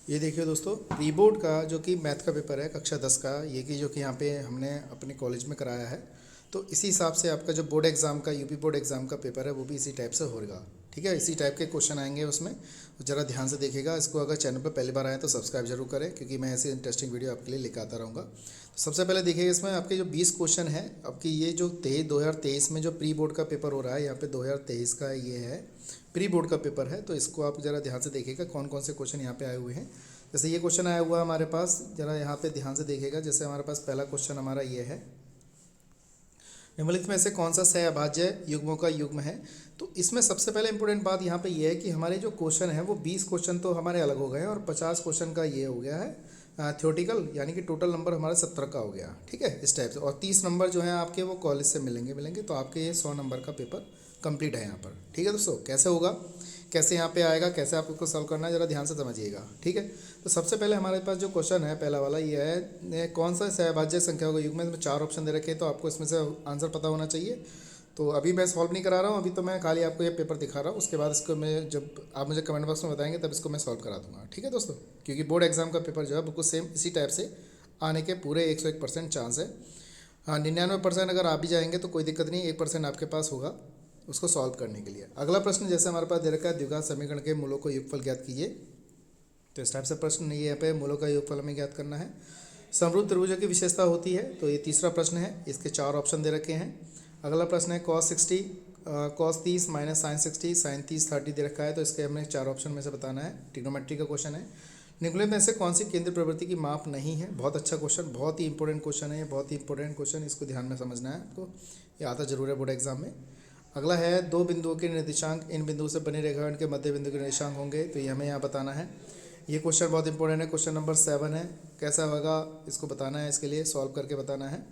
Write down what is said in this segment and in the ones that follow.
ये देखिए दोस्तों, प्री बोर्ड का जो कि मैथ का पेपर है कक्षा 10 का, ये कि जो कि यहाँ पे हमने अपने कॉलेज में कराया है। तो इसी हिसाब से आपका जो बोर्ड एग्ज़ाम का यूपी बोर्ड एग्ज़ाम का पेपर है वो भी इसी टाइप से होगा। ठीक है, इसी टाइप के क्वेश्चन आएंगे उसमें। तो ज़रा ध्यान से देखिएगा इसको। अगर चैनल पर पहली बार आए तो सब्सक्राइब जरूर करें, क्योंकि मैं ऐसी इंटरेस्टिंग वीडियो आपके लिए लेकर आता रहूँगा। तो सबसे पहले देखिएगा, इसमें आपके जो 20 क्वेश्चन है आपकी, ये जो 2023 में जो प्री बोर्ड का पेपर हो रहा है, यहाँ पे 2023 का ये है प्री बोर्ड का पेपर है। तो इसको आप ज़रा ध्यान से देखिएगा कौन कौन से क्वेश्चन यहाँ पे आए हुए हैं। जैसे ये क्वेश्चन आया हुआ है हमारे पास, ज़रा यहाँ पे ध्यान से देखिएगा। जैसे हमारे पास पहला क्वेश्चन हमारा ये है, निम्नलिखित में से कौन सा सहअभाज्य युग्मों का युग्म है। तो इसमें सबसे पहले इंपॉर्टेंट बात यहाँ पे ये है कि हमारे जो क्वेश्चन है वो 20 क्वेश्चन तो हमारे अलग हो गए हैं, और 50 क्वेश्चन का ये हो गया है थ्योरेटिकल, यानी कि टोटल नंबर हमारा 70 का हो गया। ठीक है, इस टाइप से। और 30 नंबर जो है आपके वो कॉलेज से मिलेंगे। तो आपके ये 100 नंबर का पेपर कंप्लीट है यहाँ पर। ठीक है दोस्तों, कैसे होगा, कैसे यहाँ पे आएगा, कैसे आपको सॉल्व करना है, ज़रा ध्यान से समझिएगा। ठीक है, तो सबसे पहले हमारे पास जो क्वेश्चन है पहला वाला ये है, कौन सा सहभाज्य संख्याओं का युग्म है। इसमें 4 ऑप्शन दे रखे हैं, तो आपको इसमें से आंसर पता होना चाहिए। तो अभी मैं सॉल्व नहीं करा रहा हूँ, अभी तो मैं खाली आपको ये पेपर दिखा रहा हूँ। उसके बाद इसको मैं, जब आप मुझे कमेंट बॉक्स में बताएंगे तब इसको मैं सॉल्व करा दूँगा। ठीक है दोस्तों, क्योंकि बोर्ड एग्जाम का पेपर जो है बिल्कुल सेम इसी टाइप से आने के पूरे 101% चांस है। हाँ, 99% अगर आप भी जाएंगे तो कोई दिक्कत नहीं, 1% आपके पास होगा उसको सॉल्व करने के लिए। अगला प्रश्न जैसे हमारे पास दे रखा है, द्विघात समीकरण के मूलों को योगफल ज्ञात कीजिए। तो इस टाइप से प्रश्न ये यहाँ पे मूलों का योगफल हमें ज्ञात करना है। समरूप त्रिभुजों की विशेषता होती है, तो ये तीसरा प्रश्न है। इसके 4 ऑप्शन दे रखे हैं। अगला प्रश्न है cos 60 cos 30 माइनस साइन 60 साइन 30 30 दे रखा है, तो इसके हमें 4 ऑप्शन में से बताना है। ट्रिग्नोमेट्री का क्वेश्चन है। निम्नलिखित में से कौन सी केंद्र प्रवृत्ति की माप नहीं है। बहुत अच्छा क्वेश्चन, बहुत ही इंपॉर्टेंट क्वेश्चन है, बहुत ही इंपॉर्टेंट क्वेश्चन, इसको ध्यान में समझना है आपको, ये आता जरूर है बोर्ड एग्जाम में। अगला है, दो बिंदुओं के निर्देशांक इन बिंदुओं से बने रेखाखंड के मध्य बिंदु के निर्देशांक होंगे, तो ये हमें यहाँ बताना है। ये क्वेश्चन बहुत इंपॉर्टेंट है, क्वेश्चन नंबर 7 है। कैसा होगा इसको बताना है, इसके लिए सॉल्व करके बताना है।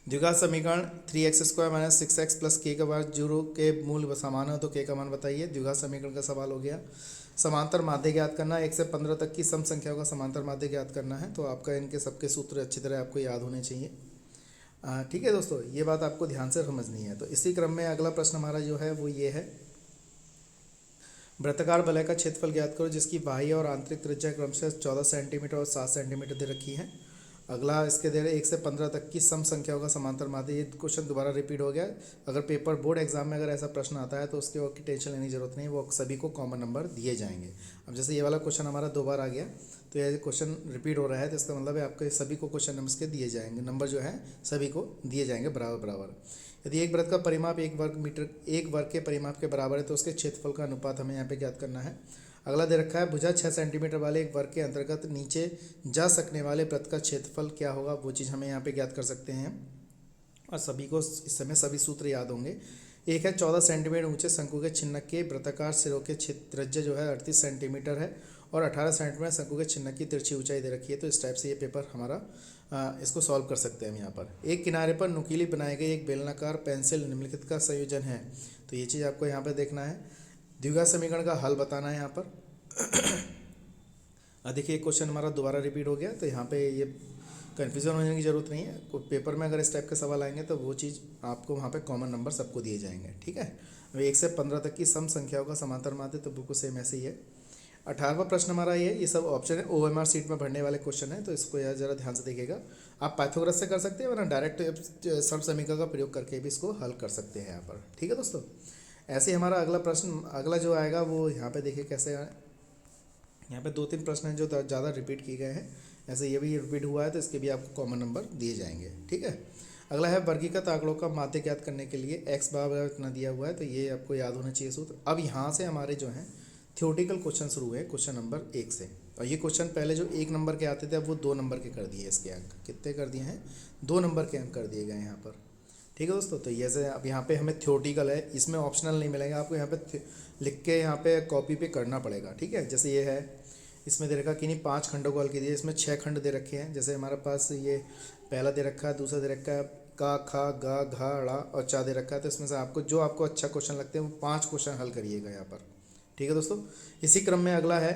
द्विघात समीकरण 3x² माइनस 6x प्लस के का मान 0 के मूल समान हो तो के का मान बताइए। द्विघात समीकरण का सवाल हो गया। समांतर माध्य ज्ञात करना, 1 से 15 तक की सम संख्याओं का समांतर माध्य ज्ञात करना है। तो आपका इनके सबके सूत्र अच्छी तरह आपको याद होने चाहिए। ठीक है दोस्तों, ये बात आपको ध्यान से समझनी है। तो इसी क्रम में अगला प्रश्न हमारा जो है वो ये है, वृत्ताकार वलय का क्षेत्रफल ज्ञात करो जिसकी बाह्य और आंतरिक त्रिज्या क्रमशः 14 सेंटीमीटर और 7 सेंटीमीटर दे रखी है। अगला इसके दे रहे 1 से 15 तक की सम संख्याओं का समांतर माध्य। ये क्वेश्चन दोबारा रिपीट हो गया। अगर पेपर बोर्ड एग्जाम में अगर ऐसा प्रश्न आता है तो उसके की टेंशन लेने की जरूरत नहीं, वो सभी को कॉमन नंबर दिए जाएंगे। अब जैसे ये वाला क्वेश्चन हमारा 2 बार आ गया, तो ये क्वेश्चन रिपीट हो रहा है, तो इसका मतलब है आपके सभी को क्वेश्चन नंबर के दिए जाएंगे, नंबर जो है सभी को दिए जाएंगे बराबर बराबर। यदि एक वृत्त का परिमाप 1 वर्ग मीटर 1 वर्ग के परिमाप के बराबर है तो उसके क्षेत्रफल का अनुपात हमें यहाँ पे ज्ञात करना है। अगला दे रखा है, भुजा 6 सेंटीमीटर वाले एक वर्ग के अंतर्गत नीचे जा सकने वाले वृत्त का क्षेत्रफल क्या होगा, वो चीज़ हमें यहाँ पे ज्ञात कर सकते हैं। और सभी को इस समय सभी सूत्र याद होंगे। एक है 14 सेंटीमीटर ऊंचे शंकु के छिन्नक के वृत्ताकार सिरों के त्रिज्या जो है 38 सेंटीमीटर है, और 18 सेंटीमीटर शंकु के छिन्नक की तिरछी ऊंचाई दे रखी है। तो इस टाइप से ये पेपर हमारा इसको सॉल्व कर सकते हैं हम यहाँ पर। एक किनारे पर नुकीली बनाई गई एक बेलनाकार पेंसिल निम्नलिखित का संयोजन है, तो ये चीज़ आपको यहाँ पर देखना है। द्विघात समीकरण का हल बताना है यहाँ पर। देखिए क्वेश्चन हमारा दोबारा रिपीट हो गया, तो यहाँ पे ये कन्फ्यूजन होने की ज़रूरत नहीं है। कोई पेपर में अगर इस टाइप के सवाल आएंगे तो वो चीज़ आपको वहाँ पे कॉमन नंबर सबको दिए जाएंगे। ठीक है, अब 1 से 15 तक की सम संख्याओं का समांतर माध्य, तो बिल्कुल सेम ऐसे ही है। 18वां प्रश्न हमारा ये सब ऑप्शन है, OMR सीट में भरने वाले क्वेश्चन है, तो इसको यार ज़रा ध्यान से देखिएगा। आप पाइथागोरस से कर सकते हैं, वरना डायरेक्ट सर्व समीकरण का प्रयोग करके भी इसको हल कर सकते हैं यहाँ पर। ठीक है दोस्तों, ऐसे ही हमारा अगला प्रश्न अगला जो आएगा वो यहाँ पे देखिए कैसे आए। यहाँ पे 2-3 प्रश्न हैं जो ज़्यादा रिपीट किए गए हैं, ऐसे ये भी रिपीट हुआ है, तो इसके भी आपको कॉमन नंबर दिए जाएंगे। ठीक है, अगला है, वर्गीकृत आंकड़ों का माध्य ज्ञात करने के लिए x बराबर इतना दिया हुआ है, तो ये आपको याद होना चाहिए सूत्र। अब यहाँ से हमारे जो हैं थ्योरेटिकल क्वेश्चन शुरू हुए क्वेश्चन नंबर 1 से, और ये क्वेश्चन पहले जो 1 नंबर के आते थे अब वो 2 नंबर के कर दिए। इसके अंक कितने कर दिए हैं, 2 नंबर के अंक कर दिए गए हैं यहाँ पर। ठीक है दोस्तों, तो ये से अब यहाँ पे हमें थ्योरेटिकल है, इसमें ऑप्शनल नहीं मिलेगा आपको, यहाँ पे लिख के यहाँ पे कॉपी पे करना पड़ेगा। ठीक है, जैसे ये है, इसमें दे रखा किन्हीं 5 खंडों को हल कीजिए। इसमें 6 खंड दे रखे हैं, जैसे हमारे पास ये पहला दे रखा है, दूसरा दे रखा है का खा गा घा ड़ा और चा दे रखा है। तो इसमें से आपको जो आपको अच्छा क्वेश्चन लगते हैं वो 5 क्वेश्चन हल करिएगा यहाँ पर। ठीक है दोस्तों, इसी क्रम में अगला है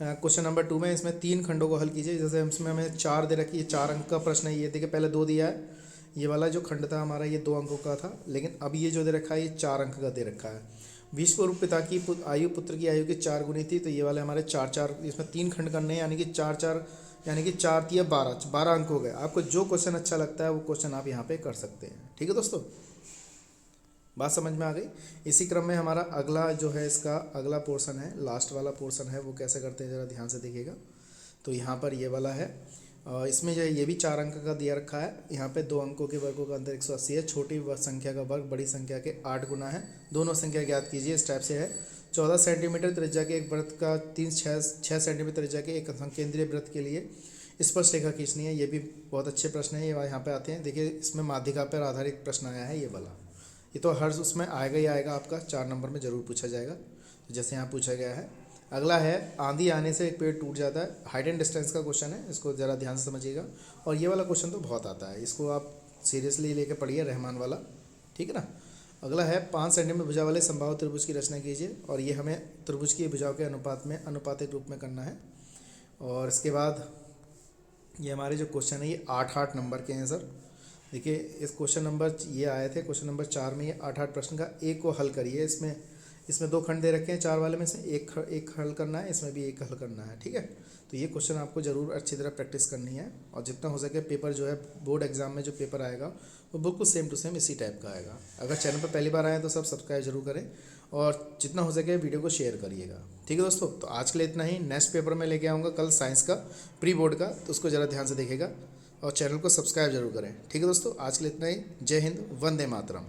क्वेश्चन नंबर 2 में, इसमें 3 खंडों को हल कीजिए। जैसे इसमें हमें 4 दे रखी है, 4 अंक का प्रश्न है। ये देखिए पहले 2 दिया है, ये वाला जो खंड था हमारा ये 2 अंकों का था, लेकिन अब ये जो दे रखा है ये 4 अंक का दे रखा है। 20 पूर्व पिता की आयु पुत्र की आयु की 4 गुनी थी, तो ये वाले हमारे 4 इसमें 3 खंड करने हैं, यानी कि 4 यानी कि 4 तिया 12 अंक हो गए। आपको जो क्वेश्चन अच्छा लगता है वो क्वेश्चन आप यहाँ पे कर सकते हैं। ठीक है दोस्तों, बात समझ में आ गई। इसी क्रम में हमारा अगला जो है, इसका अगला पोर्शन है, लास्ट वाला पोर्शन है, वो कैसे करते हैं ज़रा ध्यान से देखिएगा। तो यहाँ पर ये वाला है, इसमें जो है ये भी 4 अंक का दिया रखा है। यहाँ पे 2 अंकों के वर्गों का अंतर 180 है। छोटी संख्या का वर्ग बड़ी संख्या के 8 गुना है। दोनों संख्या ज्ञात कीजिए। इस टाइप से है। 14 सेंटीमीटर त्रिज्या के एक वृत्त का 6 सेंटीमीटर त्रिज्या के एक केंद्रीय वृत्त के लिए स्पर्श रेखा खींचनी है। ये भी बहुत अच्छे प्रश्न है, ये यहाँ पे आते हैं। देखिए, इसमें माध्यिका पर आधारित प्रश्न आया है ये वाला। ये तो हर उसमें आएगा ही आएगा, आपका 4 नंबर में ज़रूर पूछा जाएगा, तो जैसे यहाँ पूछा गया है। अगला है, आंधी आने से एक पेड़ टूट जाता है। हाइट एंड डिस्टेंस का क्वेश्चन है, इसको ज़रा ध्यान से समझिएगा। और ये वाला क्वेश्चन तो बहुत आता है, इसको आप सीरियसली लेके पढ़िए, रहमान वाला। ठीक है ना। अगला है, 5 सेंटीमीटर भुजा वाले समबाहु त्रिभुज की रचना कीजिए, और ये हमें त्रिभुज की भुजाओं के अनुपात में अनुपातिक रूप में करना है। और इसके बाद ये हमारे जो क्वेश्चन है ये 8 नंबर के हैं सर। देखिए, इस क्वेश्चन नंबर ये आए थे, क्वेश्चन नंबर 4 में ये 8 प्रश्न का एक को हल करिए। इसमें 2 खंड दे रखे हैं 4 वाले में से एक हल करना है, इसमें भी एक हल करना है। ठीक है, तो ये क्वेश्चन आपको ज़रूर अच्छी तरह प्रैक्टिस करनी है, और जितना हो सके पेपर जो है, बोर्ड एग्जाम में जो पेपर आएगा वो बिल्कुल सेम टू सेम इसी टाइप का आएगा। अगर चैनल पर पहली बार आए तो सब सब्सक्राइब जरूर करें, और जितना हो सके वीडियो को शेयर करिएगा। ठीक है दोस्तों, तो आज के लिए इतना ही। नेक्स्ट पेपर में लेके आऊँगा कल साइंस का, प्री बोर्ड का, तो उसको ज़रा ध्यान से देखिएगा और चैनल को सब्सक्राइब जरूर करें। ठीक है दोस्तों, आज के लिए इतना ही। जय हिंद, वंदे मातरम।